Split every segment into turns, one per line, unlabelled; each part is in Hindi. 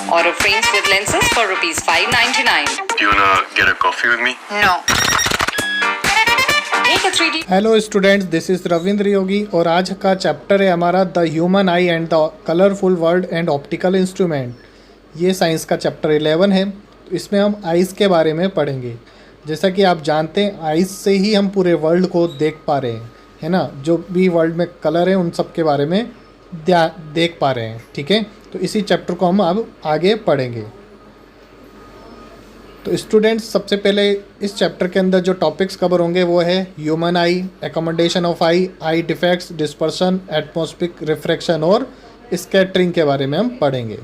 Auto frames with lenses for rupees 599.
Do you wanna get a coffee with me?
No. Make a 3D.
Hello students, this is Ravindra Yogi और आज का चैप्टर है हमारा the human eye and the colourful world and optical instrument. ये साइंस का चैप्टर 11 है। तो इसमें हम आइज़ के बारे में पढ़ेंगे। जैसा कि आप जानते हैं, आइज़ से ही हम पूरे वर्ल्ड को देख पा रहे हैं, है ना। जो भी वर्ल्ड में कलर है उन सब के बारे में देख पा रहे हैं, ठीक है। तो इसी चैप्टर को हम अब आगे पढ़ेंगे। तो स्टूडेंट्स, सबसे पहले इस चैप्टर के अंदर जो टॉपिक्स कवर होंगे वो है human I, accommodation of eye, I defects, dispersion, atmospheric refraction और स्कैटरिंग के बारे में हम पढ़ेंगे।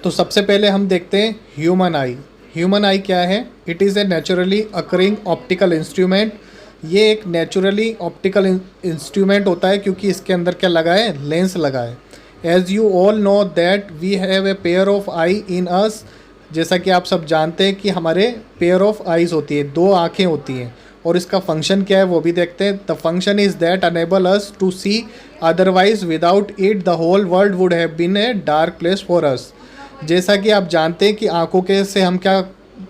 तो सबसे पहले हम देखते हैं ह्यूमन आई। ह्यूमन आई क्या है? It is A naturally occurring optical instrument. ये एक नेचुरली ऑप्टिकल इंस्ट्रूमेंट होता है क्योंकि इसके अंदर क्या लगा है? लेंस लगा है। As you all know that we have a pair of eye in us. जैसा कि आप सब जानते हैं कि हमारे पेयर ऑफ आइज़ होती है, दो आँखें होती हैं। और इसका फंक्शन क्या है वो भी देखते हैं। The function is that enable us to see, otherwise without it the whole world would have been a dark place for us. जैसा कि आप जानते हैं कि आँखों के से हम क्या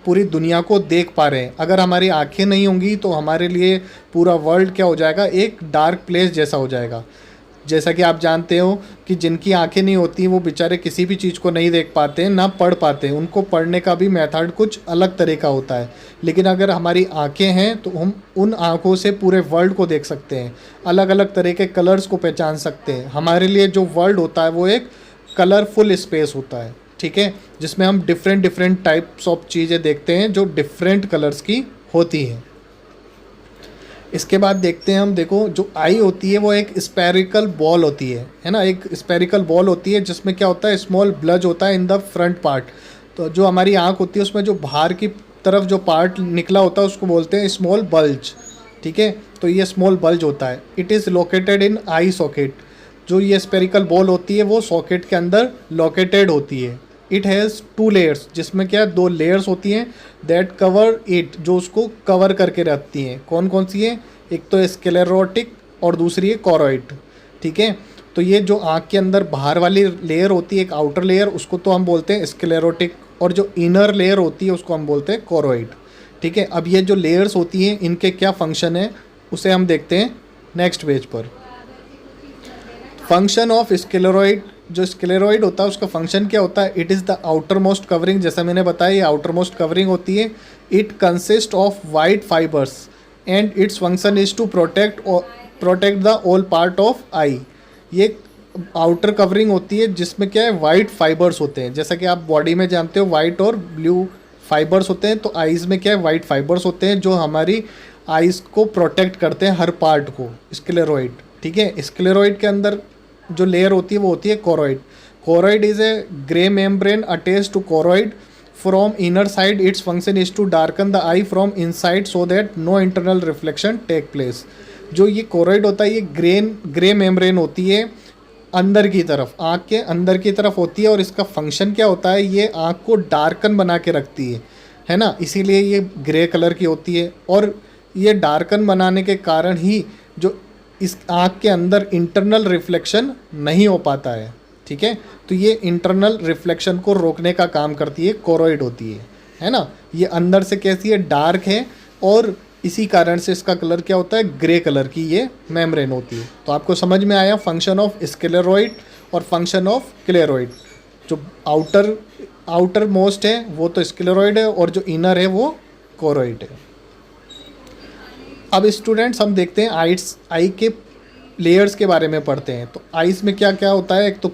पूरी दुनिया को देख पा रहे हैं। अगर हमारी आँखें नहीं होंगी तो हमारे लिए पूरा वर्ल्ड क्या हो जाएगा? एक डार्क प्लेस जैसा हो जाएगा। जैसा कि आप जानते हो कि जिनकी आंखें नहीं होती वो बेचारे किसी भी चीज़ को नहीं देख पाते हैं, ना पढ़ पाते हैं। उनको पढ़ने का भी मेथड कुछ अलग तरह का होता है। लेकिन अगर हमारी आंखें हैं तो हम उन आंखों से पूरे वर्ल्ड को देख सकते हैं, अलग अलग तरह के कलर्स को पहचान सकते हैं। हमारे लिए जो वर्ल्ड होता है वो एक कलरफुल स्पेस होता है, ठीक है, जिसमें हम डिफरेंट टाइप्स ऑफ चीज़ें देखते हैं जो डिफरेंट कलर्स की होती हैं। इसके बाद देखते हैं हम, देखो जो आई होती है वो एक स्पेरिकल बॉल होती है ना। एक स्पेरिकल बॉल होती है जिसमें क्या होता है? स्मॉल ब्लज होता है इन द फ्रंट पार्ट। तो जो हमारी आँख होती है उसमें जो बाहर की तरफ जो पार्ट निकला होता है उसको बोलते हैं स्मॉल बल्ज, ठीक है। तो ये स्मॉल बल्ज होता है। It is located in I socket. जो ये स्पेरिकल बॉल होती है वो सॉकेट के अंदर लोकेटेड होती है। इट हैज़ 2 लेयर्स, जिसमें क्या 2 लेयर्स होती हैं दैट कवर इट, जो उसको कवर करके रखती हैं। कौन कौन सी है? एक तो स्क्लेरोटिक और दूसरी है कोरोइड, ठीक है। तो ये जो आँख के अंदर बाहर वाली लेयर होती है, एक आउटर लेयर, उसको तो हम बोलते हैं स्क्लेरोटिक, और जो इनर लेयर होती है उसको हम बोलते हैं कोरोइड, ठीक है। अब ये जो लेयर्स होती हैं इनके क्या फंक्शन है उसे हम देखते हैं नेक्स्ट पेज पर। फंक्शन ऑफ स्क्लेरोइड, जो स्क्लेरोइड होता है उसका फंक्शन क्या होता है? It is the outer most covering. जैसा मैंने बताया ये आउटर मोस्ट कवरिंग होती है। It consist of white fibres and its function is to protect the all part of eye. ये आउटर कवरिंग होती है जिसमें क्या है? वाइट फाइबर्स होते हैं। जैसा कि आप बॉडी में जानते हो वाइट और ब्लू फाइबर्स होते हैं, तो आइज़ में क्या है? वाइट फाइबर्स होते हैं जो हमारी आइज़ को प्रोटेक्ट करते हैं, हर पार्ट को। स्क्लेरोइड, ठीक है। स्क्लेरोइड के अंदर जो लेयर होती है वो होती है choroid. Choroid is a grey membrane attached to choroid from inner side. Its function is to darken the eye from inside so that no internal reflection take place. जो ये कोरोइड होता है ये ग्रे मेम्ब्रेन होती है अंदर की तरफ, आँख के अंदर की तरफ होती है। और इसका फंक्शन क्या होता है? ये आँख को डार्कन बना के रखती है ना। इसीलिए ये ग्रे कलर की होती है। और ये डार्कन बनाने के कारण ही जो इस आँख के अंदर इंटरनल रिफ्लेक्शन नहीं हो पाता है, ठीक है। तो ये इंटरनल रिफ्लेक्शन को रोकने का काम करती है कोरोइड होती है ना। ये अंदर से कैसी है? डार्क है, और इसी कारण से इसका कलर क्या होता है? ग्रे कलर की ये मेम्ब्रेन होती है। तो आपको समझ में आया फंक्शन ऑफ स्क्लेरोइड और फंक्शन ऑफ क्लेरोइड। जो आउटर मोस्ट है वो तो स्क्लेरोइड है और जो इनर है वो कोरोइड है। अब स्टूडेंट्स हम देखते हैं आई के लेयर्स के बारे में पढ़ते हैं। तो आइज़ में क्या क्या होता है? एक तो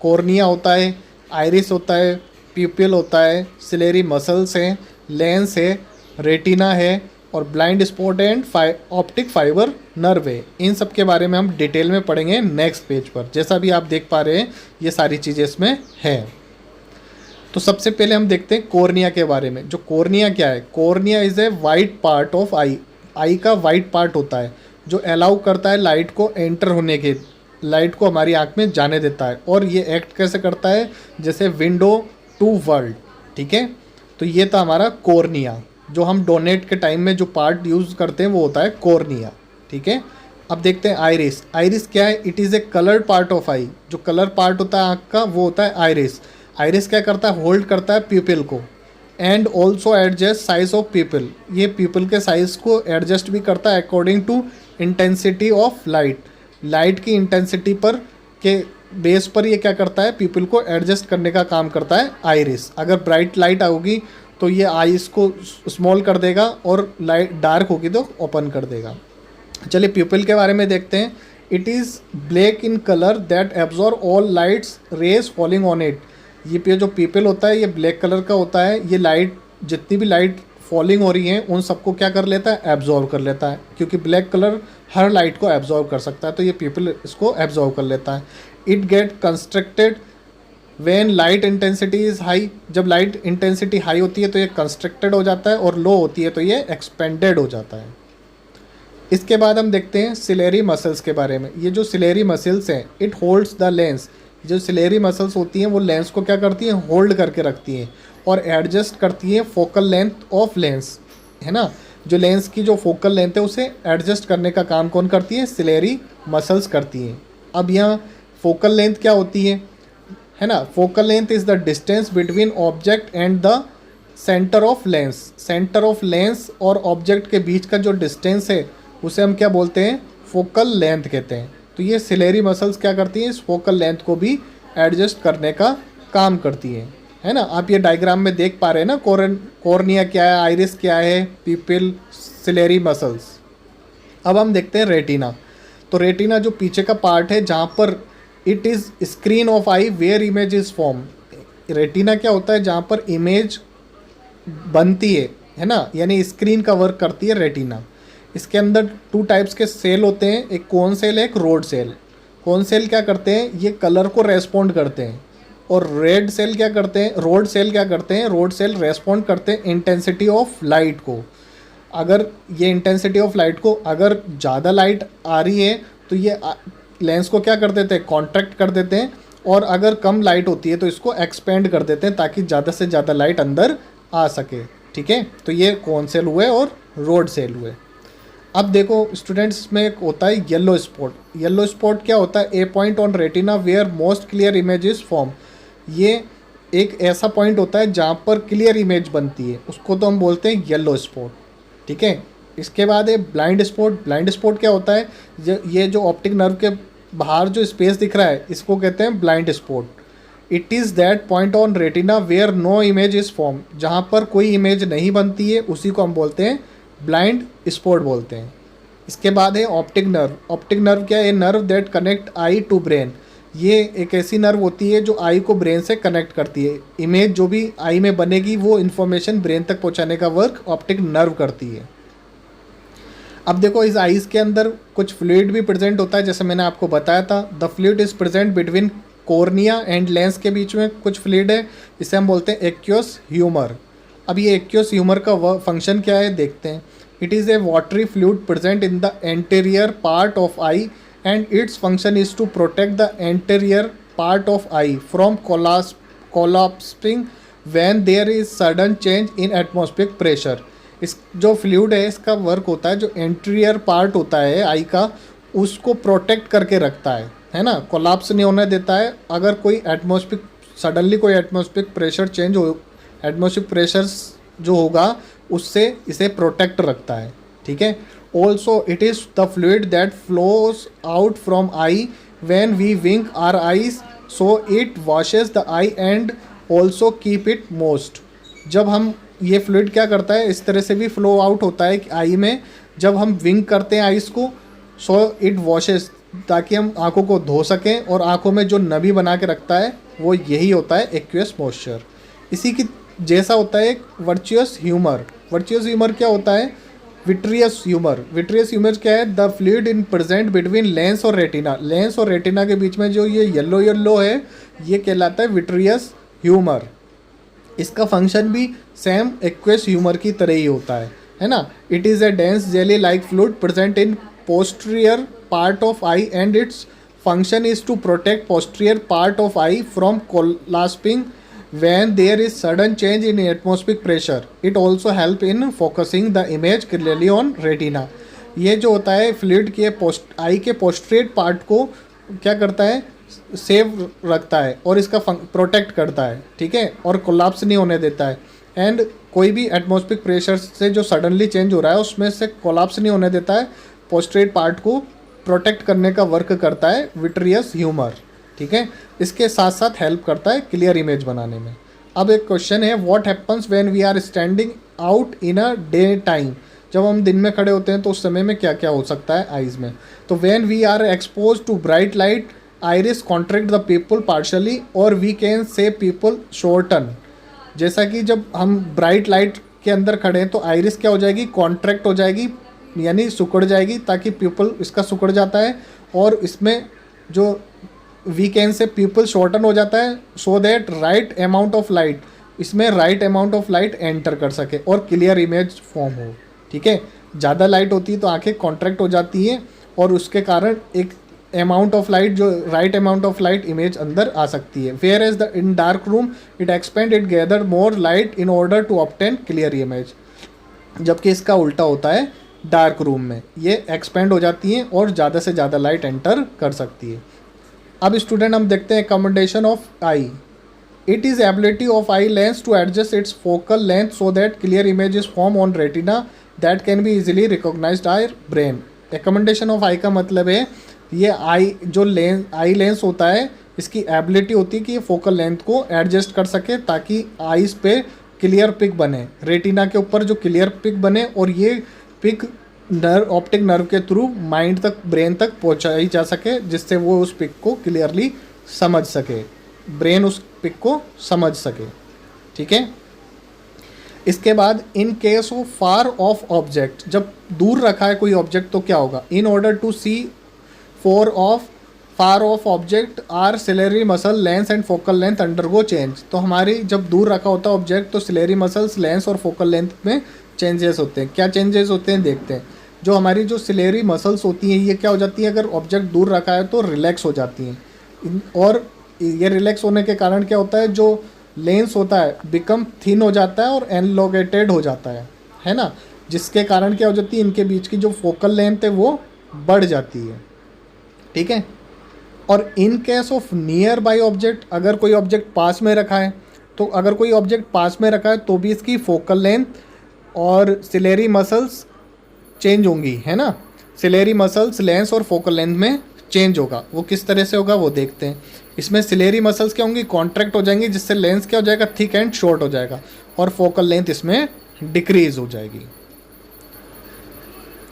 कॉर्निया होता है, आइरिस होता है, प्यूपिल होता है, सिलेरी मसल्स हैं, लेंस है, रेटिना है, और blind spot and optic fibre nerve है। इन सब के बारे में हम डिटेल में पढ़ेंगे नेक्स्ट पेज पर। जैसा भी आप देख पा रहे हैं ये सारी चीज़ें इसमें हैं। तो सबसे पहले हम देखते हैं कॉर्निया के बारे में। जो कॉर्निया क्या है? Cornea is a white part of eye. Eye का वाइट पार्ट होता है जो अलाउ करता है लाइट को एंटर होने के, लाइट को हमारी आँख में जाने देता है। और ये एक्ट कैसे करता है? जैसे विंडो टू वर्ल्ड, ठीक है। तो ये था हमारा कॉर्निया। जो हम डोनेट के टाइम में जो पार्ट यूज़ करते हैं वो होता है कॉर्निया, ठीक है। अब देखते हैं आइरिस। आइरिस क्या है? It is a coloured part of eye. जो कलर पार्ट होता है आँख का वो होता है आइरिस। आइरिस क्या करता है, होल्ड करता है प्यूपिल को, and also adjust size of pupil, ये प्यूपिल के साइज को एडजस्ट भी करता है according to intensity of light, light की इंटेंसिटी पर के बेस पर ये क्या करता है, प्यूपिल को एडजस्ट करने का काम करता है आइरिस। अगर ब्राइट लाइट होगी तो ये आइस को स्मॉल कर देगा और लाइट डार्क होगी तो ओपन कर देगा। चलिए प्यूपिल के बारे में देखते हैं। It is black in colour that absorb all lights rays falling on it, ये जो प्यूपिल होता है ये ब्लैक कलर का होता है, ये लाइट जितनी भी लाइट फॉलिंग हो रही हैं उन सबको क्या कर लेता है, एब्जॉर्व कर लेता है, क्योंकि ब्लैक कलर हर लाइट को एब्जॉर्व कर सकता है तो ये प्यूपिल इसको एब्जॉर्व कर लेता है। It get constructed when light intensity is high, जब लाइट इंटेंसिटी हाई होती है तो ये कंस्ट्रक्टेड हो जाता है और लो होती है तो ये एक्सपेंडेड हो जाता है। इसके बाद हम देखते हैं सिलेरी मसल्स के बारे में। ये जो सिलेरी मसल्स हैं, इट होल्ड्स द लेंस, जो सिलेरी मसल्स होती हैं वो लेंस को क्या करती हैं, होल्ड करके रखती हैं और एडजस्ट करती हैं फोकल लेंथ ऑफ लेंस, है ना। जो लेंस की जो फोकल लेंथ है उसे एडजस्ट करने का काम कौन करती है, सिलेरी मसल्स करती हैं। अब यहाँ फोकल लेंथ क्या होती है ना, focal length is the distance between object and the centre of lens, centre of lens और ऑब्जेक्ट के बीच का जो डिस्टेंस है उसे हम क्या बोलते हैं, फोकल लेंथ कहते हैं। तो ये सिलेरी मसल्स क्या करती हैं, इस फोकल लेंथ को भी एडजस्ट करने का काम करती हैं, है ना। आप ये डायग्राम में देख पा रहे हैं ना, कॉर्निया क्या है, आइरिस क्या है, प्यूपिल, सिलेरी मसल्स। अब हम देखते हैं रेटिना। तो रेटिना जो पीछे का पार्ट है जहाँ पर it is screen of eye where image is form, retina क्या होता है, जहाँ पर इमेज बनती है ना, यानी स्क्रीन का वर्क करती है रेटिना। इसके अंदर 2 टाइप्स के सेल होते हैं, एक कोन सेल है, एक रोड सेल। कोन सेल क्या करते हैं, ये कलर को रेस्पॉन्ड करते हैं, और रेड सेल क्या करते हैं, रोड सेल क्या करते हैं, रोड सेल रेस्पॉन्ड करते हैं इंटेंसिटी ऑफ लाइट को। अगर ये इंटेंसिटी ऑफ लाइट को, अगर ज़्यादा लाइट आ रही है तो ये लेंस को क्या कर देते हैं, कॉन्ट्रैक्ट कर देते हैं, और अगर कम लाइट होती है तो इसको एक्सपेंड कर देते हैं ताकि ज़्यादा से ज़्यादा लाइट अंदर आ सके, ठीक है। तो ये कोन सेल हुए और रोड सेल हुए। अब देखो स्टूडेंट्स, में एक होता है येलो स्पॉट। येलो स्पॉट क्या होता है, a point on retina where most clear image is form, ये एक ऐसा पॉइंट होता है जहाँ पर क्लियर इमेज बनती है, उसको तो हम बोलते हैं येलो स्पॉट, ठीक है। इसके बाद है ब्लाइंड स्पॉट। ब्लाइंड स्पॉट क्या होता है, ये जो ऑप्टिक नर्व के बाहर जो स्पेस दिख रहा है इसको कहते हैं blind spot. It is that point on retina where no image is form, जहाँ पर कोई इमेज नहीं बनती है उसी को हम बोलते हैं ब्लाइंड स्पॉट बोलते हैं। इसके बाद है ऑप्टिक नर्व। ऑप्टिक नर्व क्या है, nerve that connect eye to brain, ये एक ऐसी नर्व होती है जो आई को ब्रेन से कनेक्ट करती है। इमेज जो भी आई में बनेगी वो इन्फॉर्मेशन ब्रेन तक पहुंचाने का वर्क ऑप्टिक नर्व करती है। अब देखो इस आईज के अंदर कुछ फ्लूइड भी प्रेजेंट होता है, जैसे मैंने आपको बताया था। The fluid is present between cornea and lens के बीच में कुछ फ्लूइड है, इसे हम बोलते हैं एक्वियस ह्यूमर। अब ये एक्वियस ह्यूमर का फंक्शन क्या है देखते हैं। It is a watery fluid present in the anterior part of eye and its function is to protect the anterior part of eye from collapsing when there is sudden change in atmospheric pressure. इस जो फ्लूइड है इसका वर्क होता है, जो एंटीरियर पार्ट होता है आई का उसको प्रोटेक्ट करके रखता है ना, कोलाप्स नहीं होने देता है। अगर कोई एटमॉस्फेरिक सडनली कोई एटमॉस्फेरिक प्रेशर चेंज हो, एटमॉस्फेरिक प्रेशर जो होगा उससे इसे प्रोटेक्ट रखता है, ठीक है। Also it is the fluid that flows out from eye when we wink our eyes, so it washes the eye and also keep it moist. जब हम ये फ्लूइड क्या करता है, इस तरह से भी फ्लो आउट होता है आई में जब हम विंक करते हैं आइस को, सो इट वॉशेज, ताकि हम आँखों को धो सकें, और आँखों में जो नमी बना के रखता है वो यही होता है एक्वियस मॉइस्चर। इसी की जैसा होता है एक वर्चुअस ह्यूमर। वर्चुअस ह्यूमर क्या होता है, विट्रियस ह्यूमर। विट्रियस ह्यूमर क्या है, the fluid in present between lens और रेटिना। लेंस और रेटिना के बीच में जो ये येलो येलो है ये कहलाता है विट्रियस ह्यूमर। इसका फंक्शन भी सेम एक्वियस ह्यूमर की तरह ही होता है ना। It is a dense jelly like fluid present in posterior part of eye and its function is to protect posterior part of eye from collapsing when there is sudden change in atmospheric pressure. It also help in focusing the image clearly on retina. ये जो होता है फ्लूइड के आई के पोस्टीरियर पार्ट को क्या करता है, सेव रखता है और इसका प्रोटेक्ट करता है, ठीक है, और कोलैप्स नहीं होने देता है। एंड कोई भी एटमॉस्फेरिक प्रेशर से जो सडनली चेंज हो रहा है उसमें से कोलैप्स नहीं होने देता है, पोस्टरेट पार्ट को प्रोटेक्ट करने का वर्क करता है विट्रियस ह्यूमर, ठीक है। इसके साथ साथ हेल्प करता है क्लियर इमेज बनाने में। अब एक क्वेश्चन है, what happens when we are standing out in a day time, जब हम दिन में खड़े होते हैं तो उस समय में क्या क्या हो सकता है आइज़ में। तो when we are expose to bright light iris contract the pupil partially और we can say pupil shorten. जैसा कि जब हम ब्राइट लाइट के अंदर खड़े हैं तो आइरिस क्या हो जाएगी, कॉन्ट्रैक्ट हो जाएगी, यानी सिकुड़ जाएगी, ताकि पीपल इसका सिकुड़ जाता है और इसमें जो we can say pupil shorten हो जाता है so that right amount of light, इसमें right amount of light enter कर सके और क्लियर इमेज फॉर्म हो, ठीक है। ज़्यादा लाइट होती है तो आंखें कॉन्ट्रैक्ट हो जाती हैं और उसके कारण एक अमाउंट ऑफ लाइट, जो right amount of light image अंदर आ सकती है। Whereas the in dark room it expand it gather more light in order to obtain clear image, जबकि इसका उल्टा होता है, डार्क रूम में ये एक्सपेंड हो जाती हैं और ज़्यादा से ज़्यादा लाइट एंटर कर सकती है। अब स्टूडेंट हम देखते हैं accommodation of eye. It is ability of eye lens to adjust its focal length so that clear image is form on retina that can be easily recognised by brain. Accommodation of eye का मतलब है ये आई जो आई लेंस होता है, इसकी एबिलिटी होती है कि ये फोकल लेंथ को एडजस्ट कर सके ताकि आईज पे क्लियर पिक बने, रेटिना के ऊपर जो क्लियर पिक बने और ये पिक ऑप्टिक नर्व के थ्रू माइंड तक, ब्रेन तक पहुंचाई जा सके, जिससे वो उस पिक को क्लियरली समझ सके, ब्रेन उस पिक को समझ सके, ठीक है। इसके बाद in case of far off object, जब दूर रखा है कोई ऑब्जेक्ट तो क्या होगा, in order to see far off object are ciliary muscle lens and focal length undergo change. तो हमारी जब दूर रखा होता है ऑब्जेक्ट तो सिलेरी मसल्स, लेंस और फोकल लेंथ में चेंजेस होते हैं। क्या चेंजेस होते हैं देखते हैं। जो हमारी जो सिलेरी मसल्स होती हैं ये क्या हो जाती है, अगर ऑब्जेक्ट दूर रखा है तो रिलैक्स हो जाती हैं और ये रिलैक्स होने के कारण क्या होता है, जो लेंस होता है बिकम थिन हो जाता है और एनलोगेटेड हो जाता है ना, जिसके कारण क्या हो जाती है, इनके बीच की जो फोकल लेंथ है वो बढ़ जाती है, ठीक है। और इन case of near by object, अगर कोई ऑब्जेक्ट पास में रखा है तो अगर कोई ऑब्जेक्ट पास में रखा है तो भी इसकी फोकल लेंथ और सिलेरी मसल्स चेंज होंगी, है ना। सिलेरी मसल्स लेंस और फोकल लेंथ में चेंज होगा। वो किस तरह से होगा वो देखते हैं। इसमें सिलेरी मसल्स क्या होंगी, कॉन्ट्रैक्ट हो जाएंगी, जिससे लेंस क्या हो जाएगा, थिक एंड शॉर्ट हो जाएगा और फोकल लेंथ इसमें डिक्रीज हो जाएगी।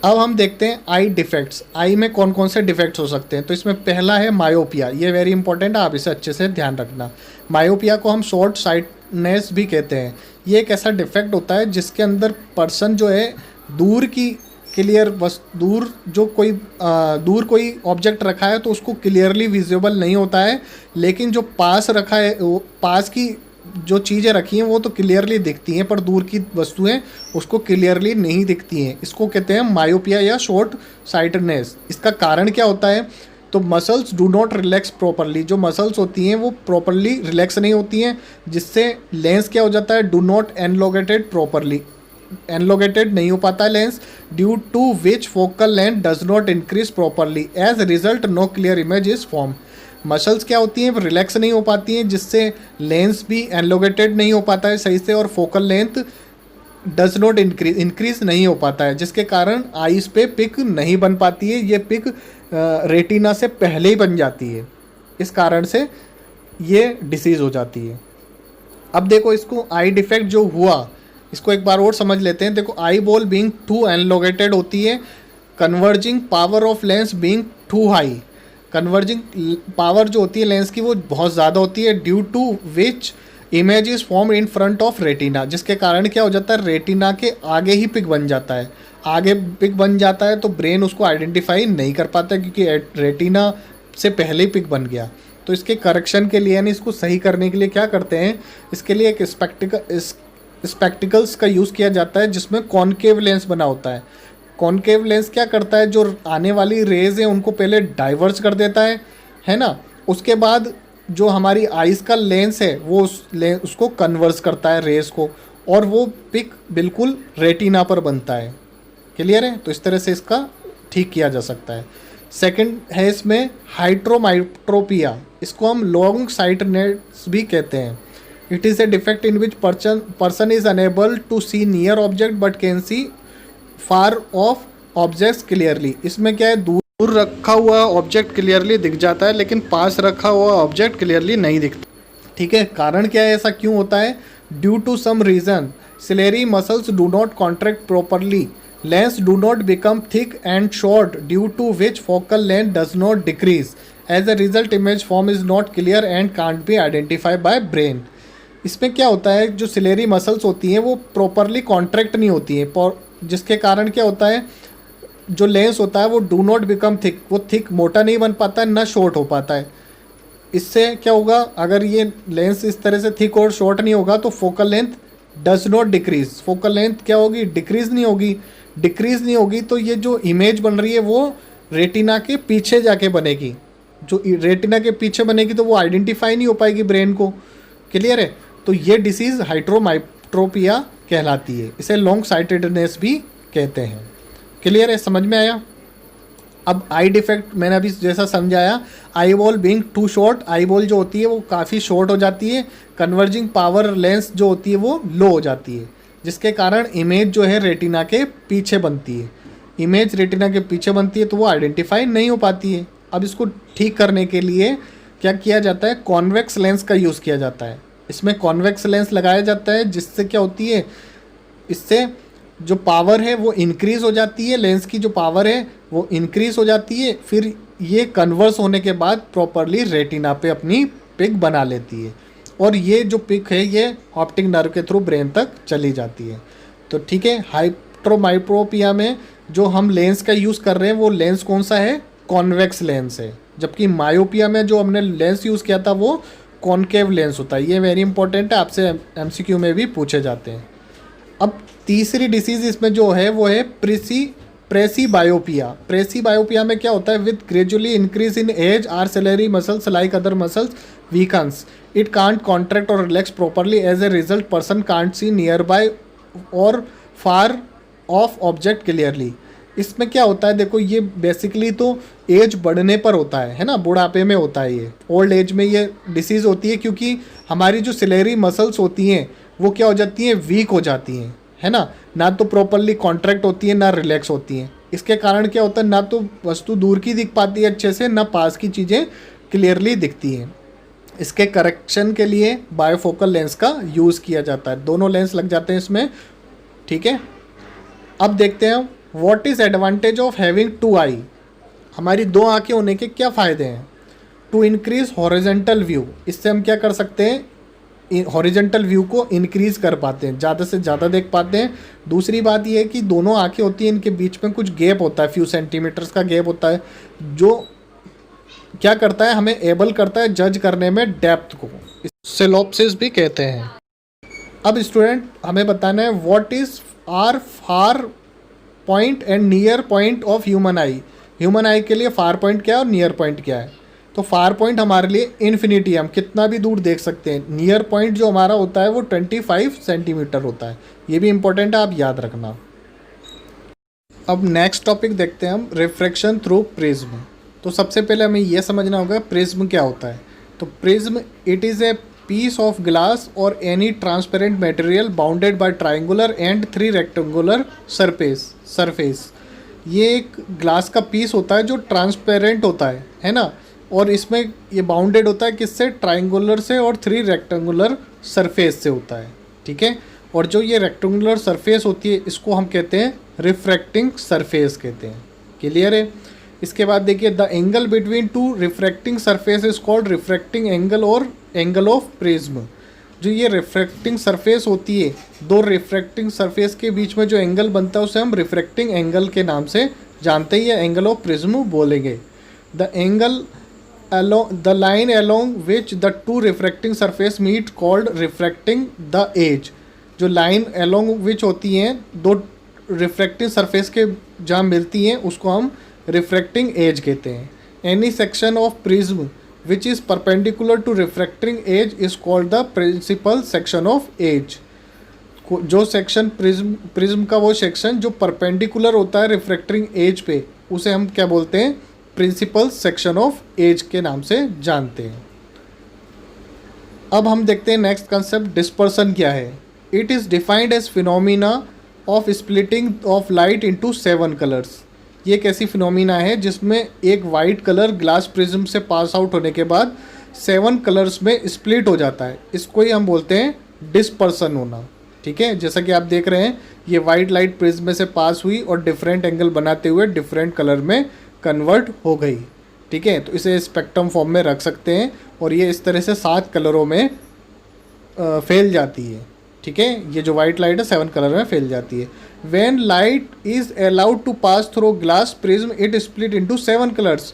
अब हम देखते हैं आई डिफेक्ट्स। आई में कौन कौन से डिफेक्ट्स हो सकते हैं। तो इसमें पहला है मायोपिया। ये वेरी इंपॉर्टेंट है, आप इसे अच्छे से ध्यान रखना। मायोपिया को हम शॉर्ट साइटनेस भी कहते हैं। ये एक ऐसा डिफेक्ट होता है जिसके अंदर पर्सन जो है दूर की क्लियर, बस दूर कोई ऑब्जेक्ट रखा है तो उसको क्लियरली विजिबल नहीं होता है, लेकिन जो पास रखा है, पास की जो चीज़ें रखी हैं वो तो क्लियरली दिखती हैं, पर दूर की वस्तुएं उसको क्लियरली नहीं दिखती हैं। इसको कहते हैं मायोपिया या शॉर्ट साइटनेस। इसका कारण क्या होता है, तो muscles do not relax properly. जो मसल्स होती हैं वो प्रॉपरली रिलैक्स नहीं होती हैं, जिससे लेंस क्या हो जाता है, do not elongated properly, elongated नहीं हो पाता है lens, due to which focal length does not increase properly, as result no clear image is form. Muscles क्या होती हैं, रिलैक्स नहीं हो पाती हैं, जिससे लेंस भी एनलोगेटेड नहीं हो पाता है सही से, और focal length does not increase नहीं हो पाता है, जिसके कारण आईज पे पिक नहीं बन पाती है। ये पिक रेटिना से पहले ही बन जाती है, इस कारण से ये डिसीज़ हो जाती है। अब देखो इसको आई डिफेक्ट जो हुआ इसको एक बार और समझ लेते हैं। देखो eye ball being too elongated होती है, converging power of lens being too high. Converging power जो होती है लेंस की वो बहुत ज़्यादा होती है, due to which image is form in front of retina, जिसके कारण क्या हो जाता है, रेटिना के आगे ही पिक बन जाता है। आगे पिक बन जाता है तो ब्रेन उसको आइडेंटिफाई नहीं कर पाता, क्योंकि रेटिना से पहले ही पिक बन गया। तो इसके करेक्शन के लिए, यानी इसको सही करने के लिए क्या करते हैं, इसके लिए एक स्पेक्टिकल्स का यूज़ किया जाता है, जिसमें कॉनकेव लेंस बना होता है। कॉनकेव लेंस क्या करता है, जो आने वाली रेज है उनको पहले डाइवर्स कर देता है ना। उसके बाद जो हमारी आइज़ का लेंस है वो उसको कन्वर्स करता है रेज को, और वो पिक बिल्कुल रेटिना पर बनता है। क्लियर है। तो इस तरह से इसका ठीक किया जा सकता है। सेकंड है इसमें हाइड्रोमाइट्रोपिया। इसको हम लॉन्ग साइटेडनेस भी कहते हैं। It is a defect in which person is unable to see near object but can see far off objects clearly. इसमें क्या है, दूर रखा हुआ ऑब्जेक्ट क्लियरली दिख जाता है लेकिन पास रखा हुआ ऑब्जेक्ट क्लियरली नहीं दिखता। ठीक है, कारण क्या है, ऐसा क्यों होता है? Due to some reason ciliary muscles do not contract properly, lens do not become thick and short due to which focal length does not decrease, as a result image form is not clear and can't be identify by brain. इसमें क्या होता है, जो सिलेरी मसल्स होती हैं वो प्रॉपरली कॉन्ट्रैक्ट नहीं होती हैं, जिसके कारण क्या होता है, जो लेंस होता है वो डू नॉट बिकम थिक, वो थिक मोटा नहीं बन पाता है, ना शॉर्ट हो पाता है। इससे क्या होगा, अगर ये लेंस इस तरह से थिक और शॉर्ट नहीं होगा तो focal length does not decrease, focal length क्या होगी, डिक्रीज नहीं होगी। डिक्रीज नहीं होगी तो ये जो इमेज बन रही है वो रेटिना के पीछे जाके बनेगी, जो रेटिना के पीछे बनेगी तो वो आइडेंटिफाई नहीं हो पाएगी ब्रेन को। क्लियर है? तो ये डिसीज़ हाइड्रोमाइट्रोपिया कहलाती है, इसे लॉन्ग साइटेडनेस भी कहते हैं। क्लियर है, समझ में आया? अब आई डिफेक्ट मैंने अभी जैसा समझाया, eye ball being too short, eye ball जो होती है वो काफ़ी शॉर्ट हो जाती है, कन्वर्जिंग पावर लेंस जो होती है वो लो हो जाती है, जिसके कारण इमेज जो है रेटिना के पीछे बनती है। इमेज रेटिना के पीछे बनती है तो वो आइडेंटिफाई नहीं हो पाती है। अब इसको ठीक करने के लिए क्या किया जाता है, कॉन्वेक्स लेंस का यूज़ किया जाता है। इसमें कॉन्वेक्स लेंस लगाया जाता है, जिससे क्या होती है, इससे जो पावर है वो इंक्रीज़ हो जाती है, लेंस की जो पावर है वो इंक्रीज़ हो जाती है, फिर ये कन्वर्स होने के बाद प्रॉपरली रेटिना पे अपनी पिक बना लेती है, और ये जो पिक है ये ऑप्टिक नर्व के थ्रू ब्रेन तक चली जाती है। तो ठीक है, हाइड्रोमाइट्रोपिया में जो हम लेंस का यूज़ कर रहे हैं वो लेंस कौन सा है, कॉन्वेक्स लेंस है, जबकि मायोपिया में जो हमने लेंस यूज़ किया था वो कॉनकेव लेंस होता है। ये वेरी इंपॉर्टेंट है, आपसे एमसीक्यू में भी पूछे जाते हैं। अब तीसरी डिसीज़ इसमें जो है वो है प्रेसीबायोपिया। प्रेसीबायोपिया में क्या होता है, with gradually increase in age are ciliary muscles like other muscles weakens, it can't contract और relax properly, as a result person can't see near by और फार ऑफ ऑब्जेक्ट क्लियरली। इसमें क्या होता है, देखो ये बेसिकली तो एज बढ़ने पर होता है ना, बुढ़ापे में होता है, ये ओल्ड एज में ये डिसीज़ होती है, क्योंकि हमारी जो सिलेरी मसल्स होती हैं वो क्या हो जाती हैं, वीक हो जाती हैं, है ना तो प्रॉपरली कॉन्ट्रैक्ट होती है ना रिलैक्स होती हैं। इसके कारण क्या होता है, ना तो वस्तु दूर की दिख पाती है अच्छे से, ना पास की चीज़ें क्लियरली दिखती हैं। इसके करेक्शन के लिए बायोफोकल लेंस का यूज़ किया जाता है, दोनों लेंस लग जाते हैं इसमें। ठीक है, अब देखते हैं what is advantage of having two eye. हमारी दो आंखें होने के क्या फ़ायदे हैं? टू इंक्रीज हॉरिजेंटल व्यू, इससे हम क्या कर सकते हैं, हॉरिजेंटल व्यू को इंक्रीज़ कर पाते हैं, ज़्यादा से ज़्यादा देख पाते हैं। दूसरी बात यह है कि दोनों आंखें होती हैं, इनके बीच में कुछ गैप होता है, फ्यू सेंटीमीटर्स का गैप होता है, जो क्या करता है, हमें एबल करता है जज करने में डेप्थ को, सिनॉप्सिस भी कहते हैं। अब स्टूडेंट हमें बताना है what is are far point and near point of human eye. Human eye के लिए फार पॉइंट क्या है और नियर पॉइंट क्या है? तो फार पॉइंट हमारे लिए इन्फिनिटी, हम कितना भी दूर देख सकते हैं। नियर पॉइंट जो हमारा होता है वो 25 सेंटीमीटर होता है। ये भी इंपॉर्टेंट है, आप याद रखना। अब नेक्स्ट टॉपिक देखते हैं हम, रिफ्रैक्शन थ्रू प्रिज्म। तो सबसे पहले हमें यह समझना होगा प्रिज्म क्या होता है। तो prism it is a piece of glass और any transparent material bounded by triangular and 3 rectangular surface. ये एक ग्लास का पीस होता है जो ट्रांसपेरेंट होता है ना, और इसमें ये बाउंडेड होता है किससे, ट्राइंगुलर से और 3 रेक्टेंगुलर सरफेस से होता है। ठीक है, और जो ये रेक्टेंगुलर सरफेस होती है इसको हम कहते हैं रिफ्रैक्टिंग सरफेस कहते हैं। क्लियर है? इसके बाद देखिए, the angle between 2 refracting surface is called refracting angle और एंगल ऑफ प्रिज्म। जो ये रिफ्रैक्टिंग सरफेस होती है, दो रिफ्रैक्टिंग सरफेस के बीच में जो एंगल बनता है उसे हम रिफ्रैक्टिंग एंगल के नाम से जानते हैं, या एंगल ऑफ प्रिज्म बोलेंगे। The angle the line along which the 2 refracting surface meet called refracting the edge। जो लाइन along which होती हैं दो रिफ्रैक्टिंग सरफेस के जहाँ मिलती हैं उसको हम रिफ्रैक्टिंग एज कहते हैं। Any section of prism which is perpendicular to refracting edge is called the principal section of edge। जो सेक्शन प्रिज्म का वो सेक्शन जो परपेंडिकुलर होता है रिफ्रैक्टिंग एज पे, उसे हम क्या बोलते हैं, प्रिंसिपल सेक्शन ऑफ एज के नाम से जानते हैं। अब हम देखते हैं नेक्स्ट कंसेप्ट डिस्पर्सन क्या है। It is defined as phenomena of splitting of light into 7 colours. ये एक ऐसी फिनोमिना है जिसमें एक वाइट कलर ग्लास प्रिज्म से पास आउट होने के बाद 7 कलर्स में स्प्लिट हो जाता है। इसको ही हम बोलते हैं डिस्पर्सन होना। ठीक है, जैसा कि आप देख रहे हैं ये वाइट लाइट प्रिज्म में से पास हुई और डिफरेंट एंगल बनाते हुए डिफरेंट कलर में कन्वर्ट हो गई। ठीक है, तो इसे स्पेक्ट्रम फॉर्म में रख सकते हैं और ये इस तरह से 7 कलरों में फैल जाती है। ठीक है, ये जो वाइट लाइट है 7 कलर में फैल जाती है। When light is allowed to pass through glass prism it split into 7 colours.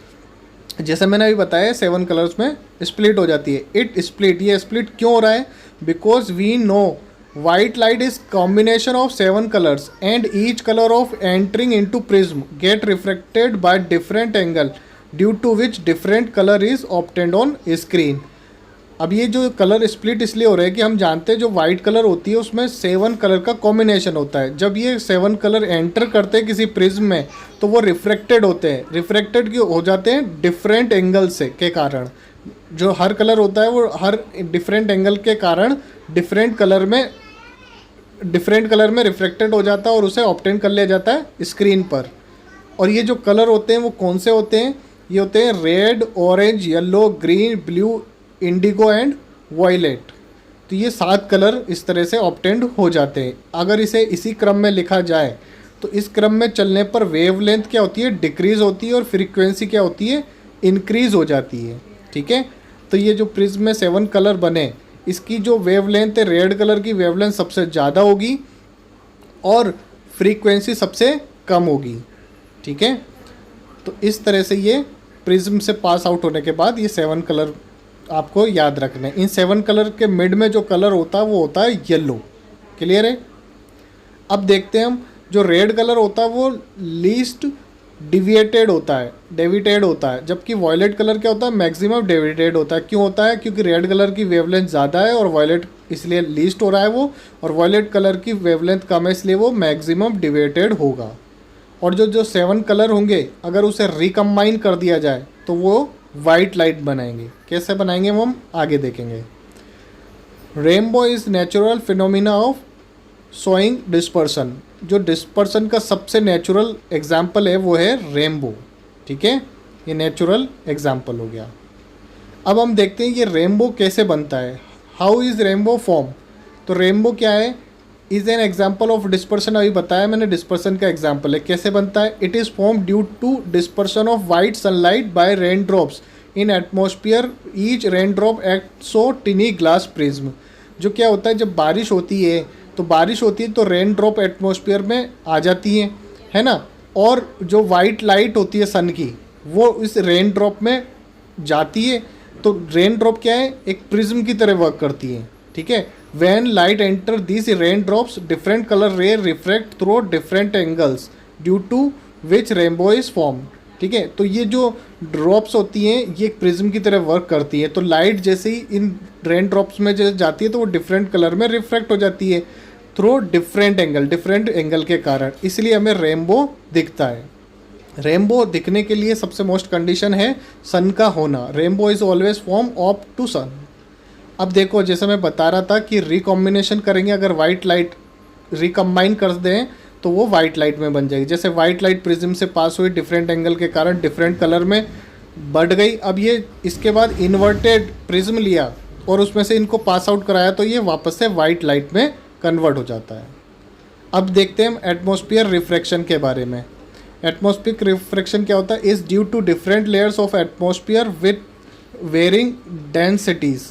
जैसे मैंने अभी बताया 7 कलर्स में स्प्लिट हो जाती है। इट स्प्लिट, ये स्प्लिट क्यों हो रहा है? Because we know white light is combination of 7 colors and each color of entering into prism get refracted by different angle due to which different color is obtained on screen। अब ये जो कलर स्प्लिट इसलिए हो रहा है कि हम जानते हैं जो वाइट कलर होती है उसमें 7 कलर का कॉम्बिनेशन होता है। जब ये 7 कलर एंटर करते हैं किसी प्रिज्म में तो वो रिफ्रैक्टेड होते हैं। रिफ्रैक्टेड क्यों हो जाते हैं? डिफरेंट एंगल से के कारण। जो हर कलर होता है वो हर डिफरेंट एंगल के कारण डिफरेंट कलर में रिफ्लेक्टेड हो जाता है और उसे ऑब्टेन कर लिया जाता है स्क्रीन पर। और ये जो कलर होते हैं वो कौन से होते हैं? ये होते हैं red, orange, yellow, green, blue, indigo and violet. तो ये 7 कलर इस तरह से ऑब्टेंड हो जाते हैं। अगर इसे इसी क्रम में लिखा जाए तो इस क्रम में चलने पर वेवलेंथ क्या होती है? डिक्रीज़ होती है और फ्रीक्वेंसी क्या होती है? इंक्रीज़ हो जाती है। ठीक है, तो ये जो प्रिज्म में 7 कलर बने इसकी जो वेवलेंथ है रेड कलर की वेवलेंथ सबसे ज़्यादा होगी और फ्रीक्वेंसी सबसे कम होगी। ठीक है, तो इस तरह से ये प्रिज्म से पास आउट होने के बाद ये 7 कलर आपको याद रखने। इन 7 कलर के मिड में जो कलर होता है वो होता है येलो। क्लियर है? अब देखते हैं हम जो रेड कलर होता है वो लीस्ट डेविएटेड होता है, जबकि वॉयलेट कलर क्या होता है? मैक्सिमम डेविएटेड होता है। क्यों होता है? क्योंकि रेड कलर की वेवलेंथ ज़्यादा है और वॉयलेट इसलिए लीस्ट हो रहा है वो, और वॉयलेट कलर की वेवलेंथ कम है इसलिए वो मैक्सिमम डेविएटेड होगा। और जो 7 कलर होंगे अगर उसे रिकम्बाइन कर दिया जाए तो वो वाइट लाइट बनाएंगे। कैसे बनाएंगे वो हम आगे देखेंगे। Rainbow is natural phenomena of showing dispersion. जो डिस्पर्सन का सबसे नेचुरल एग्जाम्पल है वो है रेनबो। ठीक है, ये नेचुरल एग्जाम्पल हो गया। अब हम देखते हैं ये रेनबो कैसे बनता है। How is rainbow form? तो रेनबो क्या है? Is an example of dispersion. अभी बताया मैंने डिस्पर्सन का एग्जाम्पल है। कैसे बनता है? It is form due to dispersion of white sunlight by rain drops in atmosphere. Each rain drop act so tiny glass prism. जो क्या होता है जब बारिश होती है तो रेन ड्रॉप एटमॉस्फेयर में आ जाती है ना, और जो वाइट लाइट होती है सन की वो इस रेन ड्रॉप में जाती है। तो रेन ड्रॉप क्या है? एक प्रिज्म की तरह वर्क करती है। ठीक है, when light enter this rain drops different colour ray reflect through different angles due to which rainbow is form. ठीक है, तो ये जो ड्रॉप्स होती हैं ये एक प्रिज्म की तरह वर्क करती है। तो लाइट जैसे ही इन रेन ड्रॉप्स में जैसे जाती है तो वो डिफरेंट कलर में रिफ्लेक्ट हो जाती है थ्रू डिफरेंट एंगल के कारण, इसलिए हमें रेनबो दिखता है। रेनबो दिखने के लिए सबसे मोस्ट कंडीशन है सन का होना। Rainbow is always form of to sun. अब देखो जैसे मैं बता रहा था कि रिकॉम्बिनेशन करेंगे, अगर वाइट लाइट रिकम्बाइन कर दें तो वो वाइट लाइट में बन जाएगी। जैसे वाइट लाइट प्रिज्म से पास हुई डिफरेंट एंगल के कारण डिफरेंट कलर में बढ़ गई। अब ये इसके बाद इन्वर्टेड प्रिज्म लिया और उसमें से इनको पास आउट कराया तो ये वापस से वाइट लाइट में कन्वर्ट हो जाता है। अब देखते हैं हम एटमॉस्फेयर रिफ्रैक्शन के बारे में। एटमॉस्फेरिक रिफ्रैक्शन क्या होता है? Is due to different layers of atmosphere with varying densities.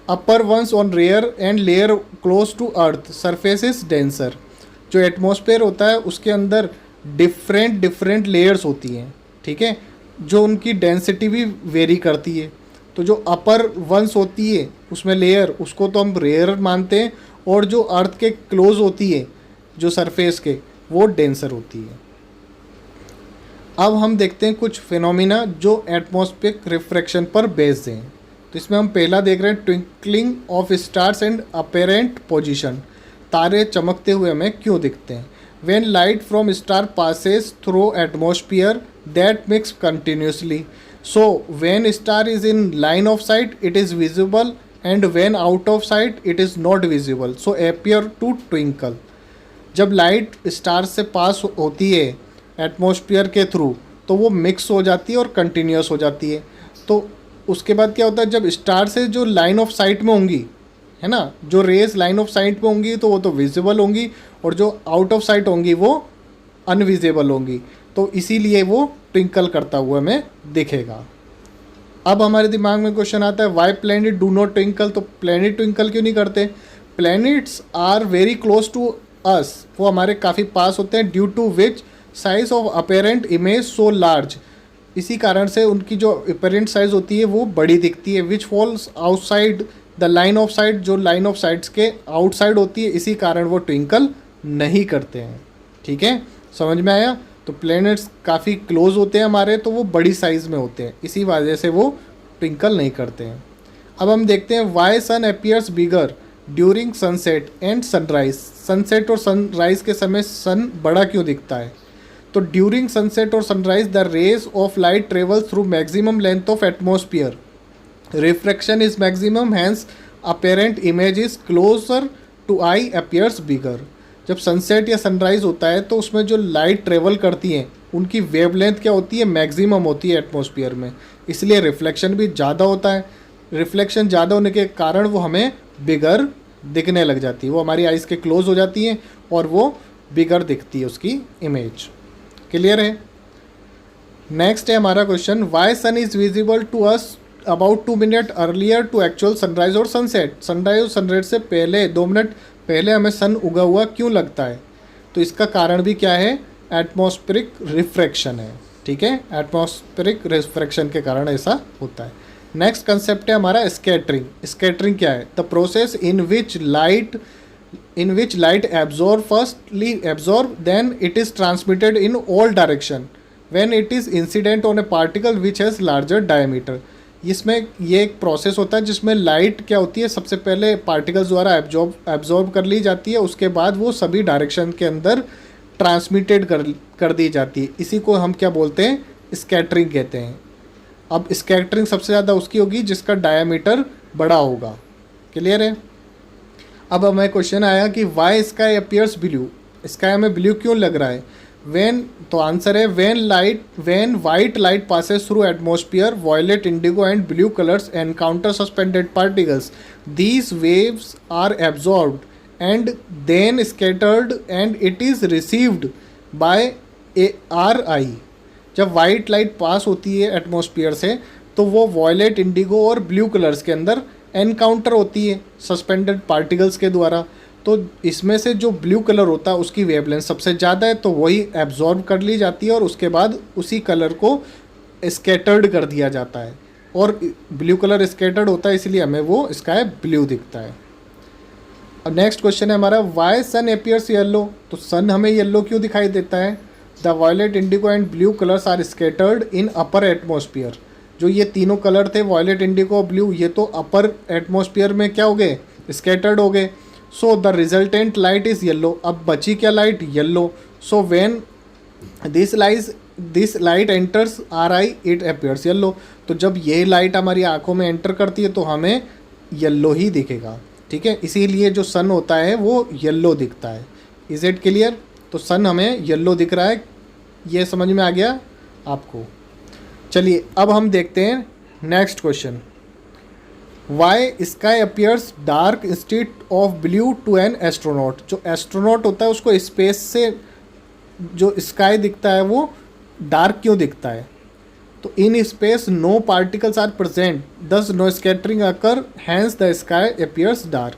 Upper ones on rare and layer close to earth surface is denser. जो एटमॉस्फेयर होता है उसके अंदर डिफरेंट लेयर्स होती हैं। ठीक है, जो उनकी डेंसिटी भी वेरी करती है। तो जो अपर वंस होती है उसमें लेयर, उसको तो हम रेयर मानते हैं, और जो अर्थ के क्लोज होती है जो सरफेस के वो डेंसर होती है। अब हम देखते हैं कुछ फिनोमिना जो एटमॉस्फेरिक रिफ्रैक्शन पर बेस्ड हैं। तो इसमें हम पहला देख रहे हैं twinkling of stars and apparent position. तारे चमकते हुए हमें क्यों दिखते हैं? When light from star passes through atmosphere that mix continuously, so when star is in line of sight it is visible and when out of sight it is not visible so appear to twinkle. जब लाइट स्टार से पास होती है एटमॉस्फेयर के थ्रू तो वो मिक्स हो जाती है और कंटिन्यूस हो जाती है। तो उसके बाद क्या होता है, जब स्टार से जो लाइन ऑफ साइट में होंगी, है ना, जो रेज लाइन ऑफ साइट में होंगी तो वो तो विजिबल होंगी, और जो आउट ऑफ साइट होंगी वो अनविजिबल होंगी, तो इसीलिए वो ट्विंकल करता हुआ हमें दिखेगा। अब हमारे दिमाग में क्वेश्चन आता है why planet do not twinkle. तो प्लैनेट ट्विंकल क्यों नहीं करते? Planets are very close to us, वो हमारे काफ़ी पास होते हैं, due to which size of apparent image so large, इसी कारण से उनकी जो अपेरेंट साइज होती है वो बड़ी दिखती है, which falls outside the line of site, जो लाइन ऑफ साइट्स के आउटसाइड होती है, इसी कारण वो ट्विंकल नहीं करते हैं। ठीक है, समझ में आया? तो प्लैनेट्स काफ़ी क्लोज होते हैं हमारे, तो वो बड़ी साइज़ में होते हैं, इसी वजह से वो ट्विंकल नहीं करते हैं। अब हम देखते हैं why sun appears bigger during sunset and sunrise. Sunset और सनराइज के समय सन बड़ा क्यों दिखता है? तो ड्यूरिंग सनसेट और sunrise the rays of light travel through maximum length of atmosphere, refraction is maximum, hence apparent image is closer to eye appears bigger. जब सनसेट या सनराइज होता है तो उसमें जो लाइट ट्रेवल करती हैं उनकी वेवलेंथ क्या होती है? मैक्सिमम होती है एटमॉस्फेयर में, इसलिए रिफ्लेक्शन भी ज़्यादा होता है। रिफ्लेक्शन ज़्यादा होने के कारण वो हमें बिगर दिखने लग जाती है, वो हमारी आइज़ के क्लोज हो जाती हैं और वो बिगर दिखती है उसकी इमेज। क्लियर है? नेक्स्ट है हमारा question, why sun is visible to us about 2 मिनट अर्लियर टू एक्चुअल सनराइज और सनसेट। सनराइज और सनसेट से पहले 2 मिनट पहले हमें सन उगा हुआ क्यों लगता है? तो इसका कारण भी क्या है? एटमॉस्फेरिक रिफ्रैक्शन है। ठीक है, एटमॉस्फेरिक रिफ्रैक्शन के कारण ऐसा होता है। नेक्स्ट कंसेप्ट है हमारा स्कैटरिंग। स्कैटरिंग क्या है? The process in which light firstly absorb then it is transmitted in all direction when it is incident on a particle which has larger diameter. इसमें ये एक प्रोसेस होता है जिसमें लाइट क्या होती है, सबसे पहले पार्टिकल्स द्वारा एब्जॉर्ब कर ली जाती है, उसके बाद वो सभी डायरेक्शन के अंदर ट्रांसमिटेड कर दी जाती है। इसी को हम क्या बोलते हैं? स्कैटरिंग कहते हैं। अब स्कैटरिंग सबसे ज़्यादा उसकी होगी जिसका डायमीटर बड़ा होगा। क्लियर है? अब हमें क्वेश्चन आया कि why sky appears blue. Sky हमें ब्लू क्यों लग रहा है? तो आंसर है when white light passes through atmosphere, violet, indigo and blue colors encounter suspended particles. These waves are absorbed and then scattered and it is received by RI. जब वाइट लाइट पास होती है एटमॉस्फेयर से तो वो वॉयलेट, इंडिगो और ब्लू कलर्स के अंदर एनकाउंटर होती है सस्पेंडेड पार्टिकल्स के द्वारा। तो इसमें से जो ब्लू कलर होता है उसकी वेवलेंथ सबसे ज़्यादा है, तो वही एब्जॉर्ब कर ली जाती है और उसके बाद उसी कलर को स्कैटर्ड कर दिया जाता है, और ब्लू कलर स्कैटर्ड होता है इसलिए हमें वो स्काई ब्लू दिखता है। अब नेक्स्ट क्वेश्चन है हमारा, वाई सन अपीयर्स येलो। तो सन हमें येलो क्यों दिखाई देता है? The violet, indigo and blue colours are scattered in upper atmosphere. जो ये तीनों कलर थे वॉयलेट, इंडिगो, ब्लू, ये तो अपर एटमॉस्फेयर में क्या हो गए? स्कैटर्ड हो गए। So the resultant light is yellow. अब बची क्या light? Yellow. So when this light enters are I it appears yellow. तो जब ये लाइट हमारी आंखों में एंटर करती है तो हमें येलो ही दिखेगा। ठीक है, इसीलिए जो सन होता है वो येलो दिखता है। Is it clear? तो सन हमें येलो दिख रहा है, ये समझ में आ गया आपको? चलिए अब हम देखते हैं next question, why sky appears dark instead of blue to an astronaut. जो एस्ट्रोनॉट होता है उसको स्पेस से जो स्काई दिखता है वो डार्क क्यों दिखता है? तो in space no particles are present thus no scattering occur hence the sky appears dark.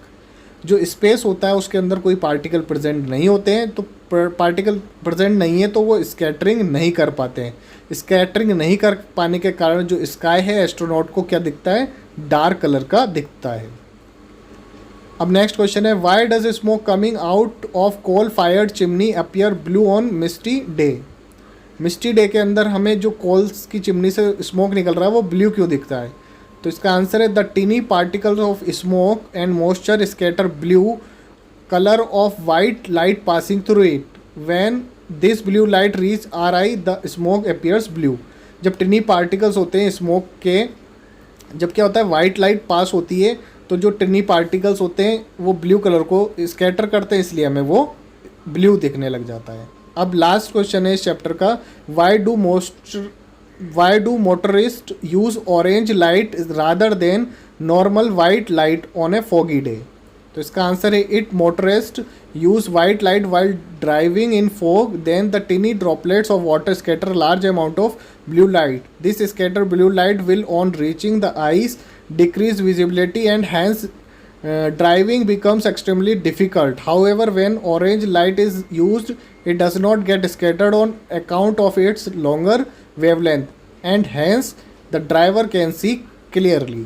जो स्पेस होता है उसके अंदर कोई पार्टिकल प्रेजेंट नहीं होते हैं, तो पार्टिकल प्रेजेंट नहीं है तो वो स्कैटरिंग नहीं कर पाते हैं। स्कैटरिंग नहीं कर पाने के कारण जो स्काई है एस्ट्रोनॉट को क्या दिखता है? डार्क कलर का दिखता है। अब नेक्स्ट क्वेश्चन है, why does smoke coming out of coal fired chimney appear blue on misty day. Misty day के अंदर हमें जो कोल्स की चिमनी से स्मोक निकल रहा है वो ब्लू क्यों दिखता है? तो इसका आंसर है the tiny particles of smoke and moisture scatter blue colour of white light passing through it when this blue light reach our eye the smoke appears blue. जब टिनी पार्टिकल्स होते हैं स्मोक के, जब क्या होता है वाइट लाइट पास होती है तो जो टिनी पार्टिकल्स होते हैं वो ब्लू कलर को स्कैटर करते हैं, इसलिए हमें वो ब्लू दिखने लग जाता है। अब लास्ट क्वेश्चन है इस चैप्टर का, why do motorist use orange light rather than normal white light on a foggy day. तो इसका आंसर है it motorist use white light while driving in fog, then the tiny droplets of water scatter large amount of blue light. This scatter blue light will on reaching the eyes decrease visibility and hence driving becomes extremely difficult. However, when orange light is used, it does not get scattered on account of its longer wavelength and hence the driver can see clearly.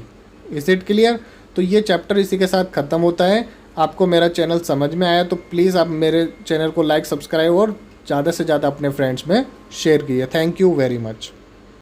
Is it clear? तो ये चैप्टर इसी के साथ ख़त्म होता है। आपको मेरा चैनल समझ में आया तो प्लीज़ आप मेरे चैनल को लाइक, सब्सक्राइब और ज़्यादा से ज़्यादा अपने फ्रेंड्स में शेयर कीजिए। Thank you very much.